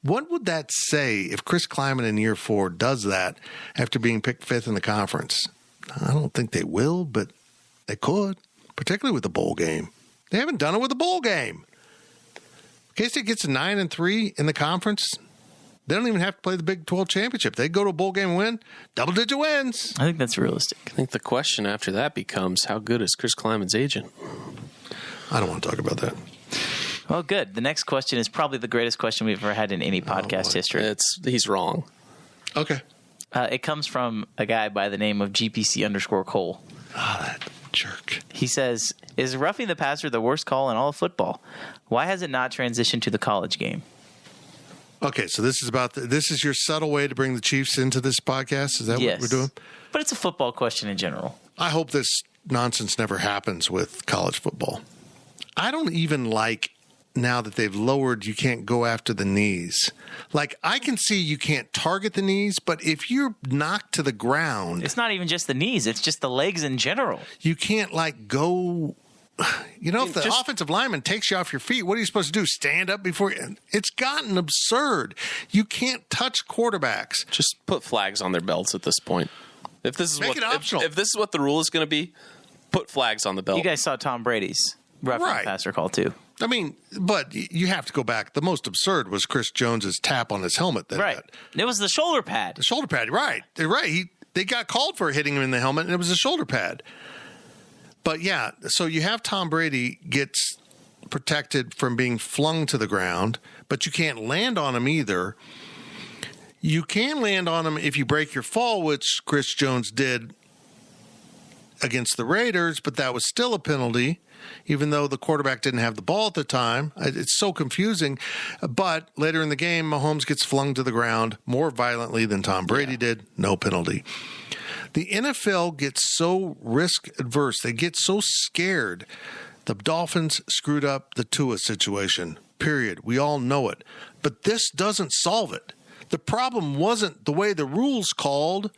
What would that say if Chris Kleiman in year 4 does that after being picked 5th in the conference? I don't think they will, but they could, particularly with the bowl game. They haven't done it with the bowl game. K-State gets a 9-3 in the conference. They don't even have to play the Big 12 championship. They go to a bowl game and win, double-digit wins. I think that's realistic. I think the question after that becomes, how good is Chris Kleiman's agent? I don't want to talk about that. Well, good. The next question is probably the greatest question we've ever had in any podcast history. He's wrong. Okay. It comes from a guy by the name of GPC_Cole. That jerk. He says, is roughing the passer the worst call in all of football? Why has it not transitioned to the college game? Okay, so this is your subtle way to bring the Chiefs into this podcast? Is that what we're doing? But it's a football question in general. I hope this nonsense never happens with college football. I don't even like now that they've lowered you can't go after the knees. Like, I can see you can't target the knees, but if you're knocked to the ground... It's not even just the knees. It's just the legs in general. You can't, go... if the offensive lineman takes you off your feet, what are you supposed to do? Stand up before you... It's gotten absurd. You can't touch quarterbacks. Just put flags on their belts at this point. If this is Make it optional. If this is what the rule is going to be, put flags on the belt. You guys saw Tom Brady's roughing the passer call, too. I mean, but you have to go back. The most absurd was Chris Jones's tap on his helmet. It was the shoulder pad. The shoulder pad, right. They're right. They got called for hitting him in the helmet, and it was a shoulder pad. But, yeah, so you have Tom Brady gets protected from being flung to the ground, but you can't land on him either. You can land on him if you break your fall, which Chris Jones did against the Raiders, but that was still a penalty, even though the quarterback didn't have the ball at the time. It's so confusing. But later in the game, Mahomes gets flung to the ground more violently than Tom Brady did. No penalty. The NFL gets so risk adverse. They get so scared. The Dolphins screwed up the Tua situation, period. We all know it. But this doesn't solve it. The problem wasn't the way the rules called.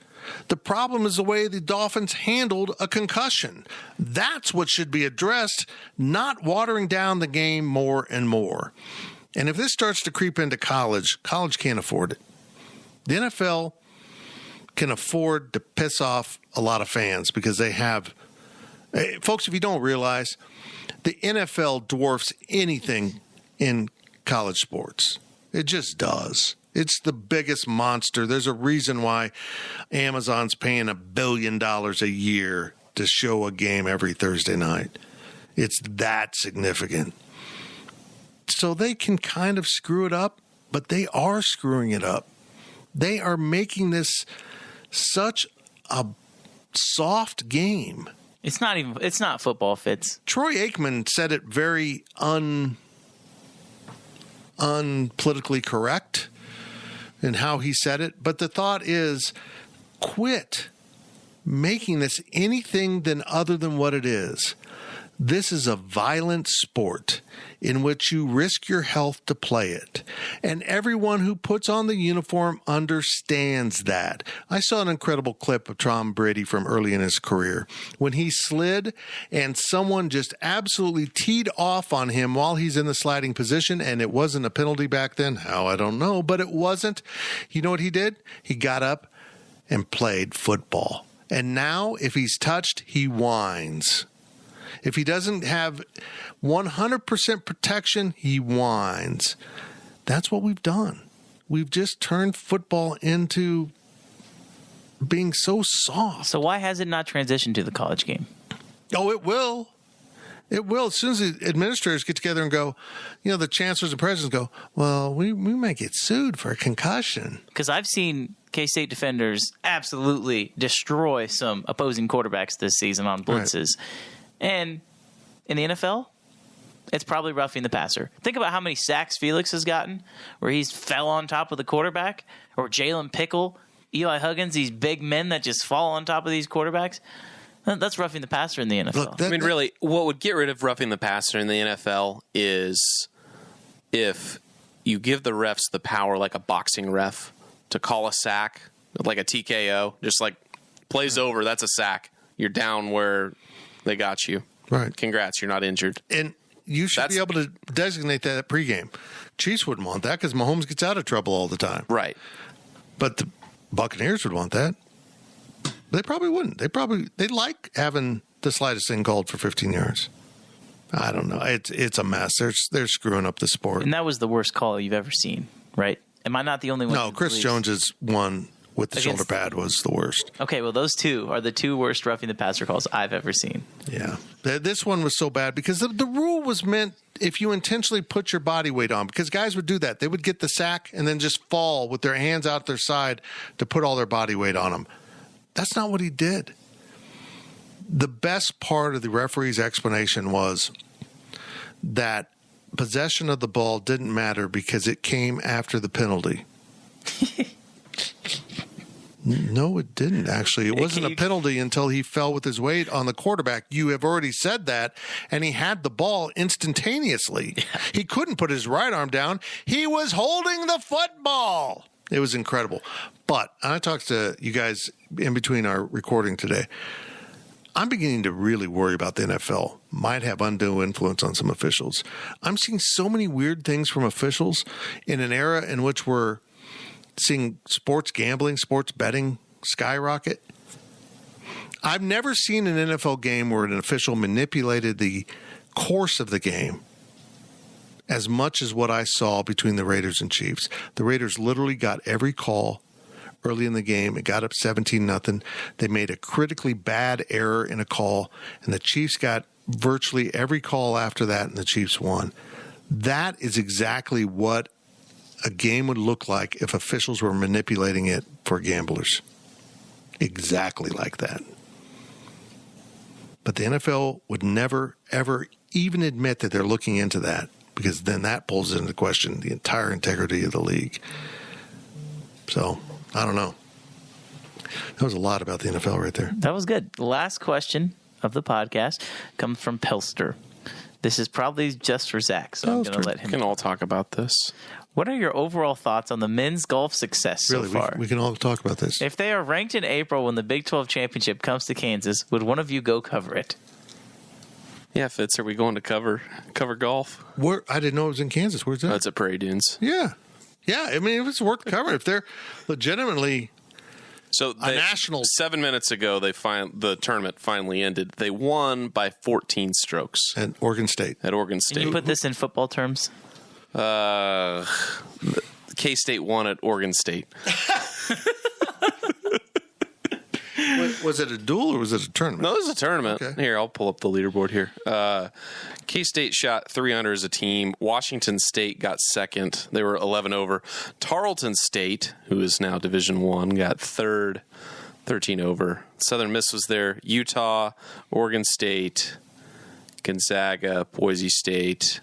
The problem is the way the Dolphins handled a concussion. That's what should be addressed, not watering down the game more and more. And if this starts to creep into college can't afford it. The NFL can afford to piss off a lot of fans because they have... Folks, if you don't realize, the NFL dwarfs anything in college sports. It just does. It's the biggest monster. There's a reason why Amazon's paying $1 billion a year to show a game every Thursday night. It's that significant. So they can kind of screw it up, but they are screwing it up. They are making this such a soft game. It's not football, Fitz. Troy Aikman said it very unpolitically correct in how he said it, but the thought is, quit making this anything other than what it is. This is a violent sport in which you risk your health to play it. And everyone who puts on the uniform understands that. I saw an incredible clip of Tom Brady from early in his career when he slid and someone just absolutely teed off on him while he's in the sliding position, and it wasn't a penalty back then. How, I don't know, but it wasn't. You know what he did? He got up and played football. And now, if he's touched, he whines. If he doesn't have 100% protection, he whines. That's what we've done. We've just turned football into being so soft. So why has it not transitioned to the college game? Oh, it will. It will. As soon as the administrators get together and go, the chancellors and presidents go, well, we might get sued for a concussion. Because I've seen K-State defenders absolutely destroy some opposing quarterbacks this season on blitzes. Right. And in the NFL, it's probably roughing the passer. Think about how many sacks Felix has gotten where he's fell on top of the quarterback, or Jalen Pickle, Eli Huggins, these big men that just fall on top of these quarterbacks. That's roughing the passer in the NFL. Look, really, what would get rid of roughing the passer in the NFL is if you give the refs the power, like a boxing ref, to call a sack, like a TKO, just like plays over, that's a sack. You're down where they got you. Right. Congrats, you're not injured. And you should be able to designate that at pregame. Chiefs wouldn't want that because Mahomes gets out of trouble all the time. Right. But the Buccaneers would want that. They probably wouldn't. They like having the slightest thing called for 15 yards. I don't know. It's a mess. They're screwing up the sport. And that was the worst call you've ever seen, right? Am I not the only one? No, Chris Jones's one with the shoulder pad was the worst. Okay, well, those two are the two worst roughing the passer calls I've ever seen. Yeah. This one was so bad because the rule was meant if you intentionally put your body weight on, because guys would do that. They would get the sack and then just fall with their hands out their side to put all their body weight on them. That's not what he did. The best part of the referee's explanation was that possession of the ball didn't matter because it came after the penalty. No, it didn't, actually. It wasn't a penalty until he fell with his weight on the quarterback. You have already said that, and he had the ball instantaneously. Yeah. He couldn't put his right arm down. He was holding the football. It was incredible. But I talked to you guys in between our recording today. I'm beginning to really worry about the NFL. Might have undue influence on some officials. I'm seeing so many weird things from officials in an era in which we're seeing sports gambling, sports betting skyrocket. I've never seen an NFL game where an official manipulated the course of the game as much as what I saw between the Raiders and Chiefs. The Raiders literally got every call early in the game. It got up 17-0. They made a critically bad error in a call, and the Chiefs got virtually every call after that, and the Chiefs won. That is exactly what a game would look like if officials were manipulating it for gamblers. Exactly like that. But the NFL would never, ever even admit that they're looking into that, because then that pulls into question the entire integrity of the league. So, I don't know. That was a lot about the NFL right there. That was good. The last question of the podcast comes from Pelster. This is probably just for Zach, so I'm going to let him. We can all talk about this. What are your overall thoughts on the men's golf success so far? We can all talk about this. If they are ranked in April when the Big 12 championship comes to Kansas, would one of you go cover it? Yeah, Fitz, are we going to cover golf? Where? I didn't know it was in Kansas. Where's that? That's at Prairie Dunes. Yeah. Yeah, I mean, if it's worth covering, if they're legitimately a national. 7 minutes ago, the tournament finally ended. They won by 14 strokes. At Oregon State. Can you put this in football terms? K-State won at Oregon State. Was it a duel or was it a tournament? No, it was a tournament. Okay. Here, I'll pull up the leaderboard here. K-State shot 3 under as a team. Washington State got second. They were 11 over. Tarleton State, who is now Division I, got third, 13 over. Southern Miss was there. Utah, Oregon State, Gonzaga, Boise State.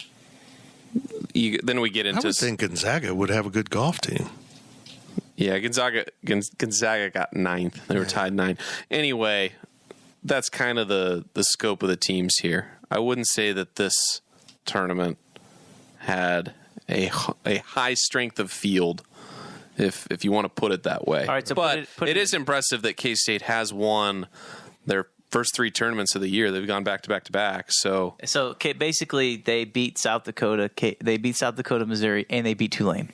Then we get into... I would think Gonzaga would have a good golf team. Yeah, Gonzaga got 9th. They were tied 9. Anyway, that's kind of the scope of the teams here. I wouldn't say that this tournament had a high strength of field, if you want to put it that way. All right, so but it is impressive that K-State has won their first 3 tournaments of the year. They've gone back to back to back. So basically, they beat South Dakota, Missouri, and they beat Tulane.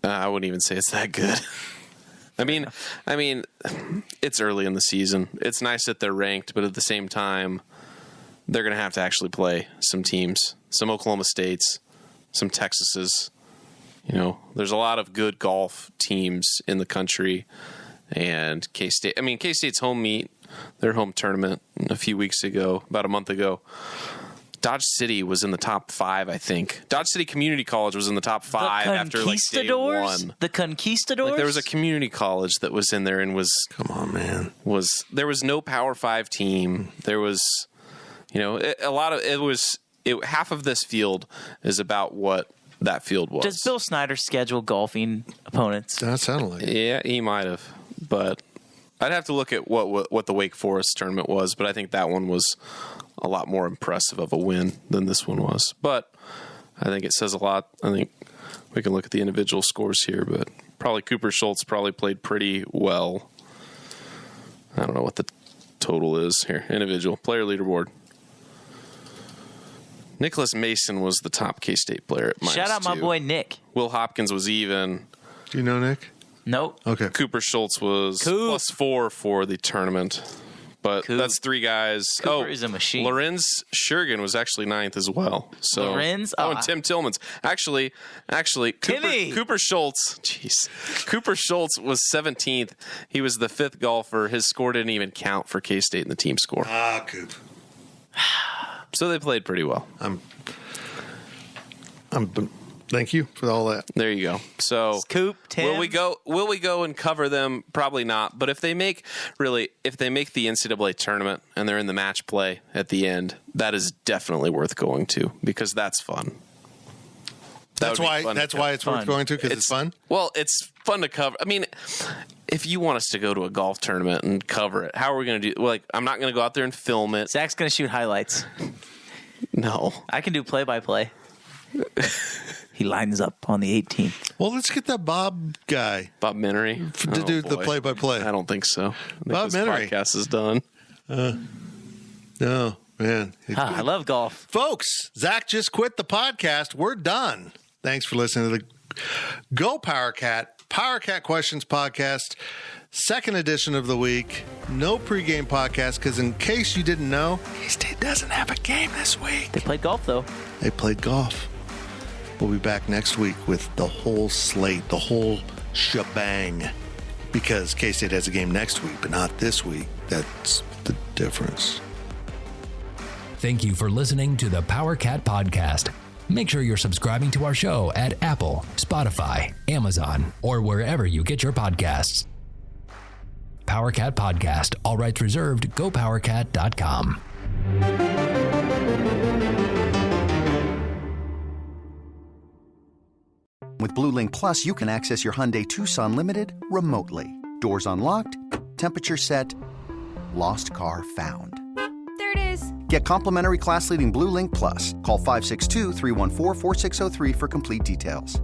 I wouldn't even say it's that good. I mean, it's early in the season. It's nice that they're ranked, but at the same time, they're going to have to actually play some teams, some Oklahoma States, some Texases. You know, there's a lot of good golf teams in the country, and K-State. I mean, K-State's home meet, their home tournament about a month ago. Dodge City was in the top 5, I think. Dodge City Community College was in the top 5 after day 1. The Conquistadors? There was a community college that was in there and was... Come on, man. There was no Power 5 team. There was, half of this field is about what that field was. Does Bill Snyder schedule golfing opponents? That sounded like it. Yeah, he might have. But I'd have to look at what the Wake Forest tournament was, but I think that one was a lot more impressive of a win than this one was. But I think it says a lot. I think we can look at the individual scores here, but probably Cooper Schultz played pretty well. I don't know what the total is here. Individual player leaderboard. Nicholas Mason was the top K-State player at -2. Shout out my boy Nick. Will Hopkins was even. Do you know Nick? Nope. Okay. Cooper Schultz was +4 for the tournament. But that's 3 guys. Cooper is a machine. Lorenz Schergen was actually 9th as well. So Lorenz? and Tim Tillman's. Actually, Cooper Schultz. Jeez. Cooper Schultz was 17th. He was the 5th golfer. His score didn't even count for K-State in the team score. Coop. So they played pretty well. I'm Thank you for all that. There you go. So, Scoop, Tim. will we go and cover them? Probably not. But if they make the NCAA tournament and they're in the match play at the end, that is definitely worth going to because that's fun. That's why it's worth going to, because it's fun? Well, it's fun to cover. I mean, if you want us to go to a golf tournament and cover it, how are we going to do? Like, I'm not going to go out there and film it. Zach's going to shoot highlights. No. I can do play-by-play. He lines up on the 18th. Well, let's get that Bob guy. Bob Menery? To do the play-by-play. I don't think so. Bob Menery. Podcast is done. No, man. I love golf. Folks, Zach just quit the podcast. We're done. Thanks for listening to the Go PowerCat Questions Podcast, second edition of the week. No pregame podcast because in case you didn't know, K-State doesn't have a game this week. They played golf, though. They played golf. We'll be back next week with the whole slate, the whole shebang, because K-State has a game next week, but not this week. That's the difference. Thank you for listening to the PowerCat Podcast. Make sure you're subscribing to our show at Apple, Spotify, Amazon, or wherever you get your podcasts. PowerCat Podcast. All rights reserved. GoPowerCat.com. With Blue Link Plus, you can access your Hyundai Tucson Limited remotely. Doors unlocked, temperature set, lost car found. There it is. Get complimentary class-leading Blue Link Plus. Call 562-314-4603 for complete details.